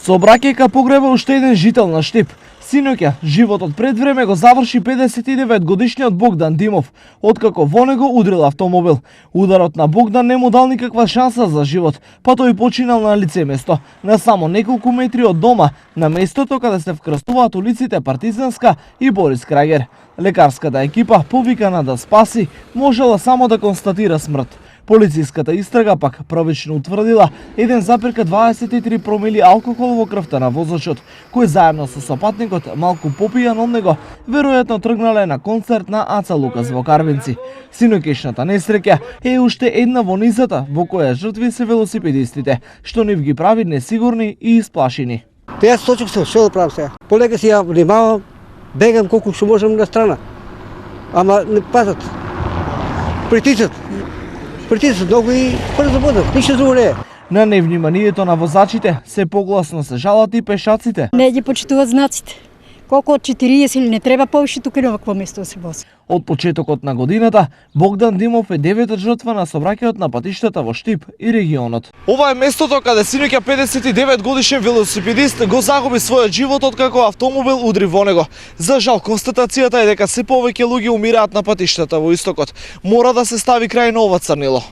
Сообраќајка погреба уште еден жител на Штип. Синоќа, животот пред време го заврши 59 годишниот Богдан Димов, откако во него удрил автомобил. Ударот на Богдан не му дал никаква шанса за живот, па тој починал на лице место, на само неколку метри од дома, на местото каде се вкрстуваат улиците Партизанска и Борис Крајгер. Лекарската екипа, повикана да спаси, можела само да констатира смрт. Полициската истрага пак правично утврдила 1,23 промили алкохол во крвта на возачот, кој заедно со сопатникот, малку попијан од него, веројатно тргнале на концерт на Аца Лукас во Карвинци. Синоќешната несреќа е уште една во низата во која жртви се велосипедистите, што нив ги прави несигурни и исплашени. Јас сочук се, што да правам сега? Полека си ја внимавам, бегам колку што можам на страна. Ама не пазат. Притисат многу и брзо водат, ништо друго не е. На невниманието на возачите се погласно се жалат и пешаците. Не ги почитуваат знаците. Колку од 40 или не треба повише тука на вакво место да се вози. Од почетокот на годината, Богдан Димов е 9-та жртва на сообраќајот на патиштата во Штип и регионот. Ова е местото каде синоќа 59 годишен велосипедист го загуби својот живот откако автомобил удри во него. За жал, констатацијата е дека се повеќе луѓе умираат на патиштата во истокот. Мора да се стави крај на ова црнило.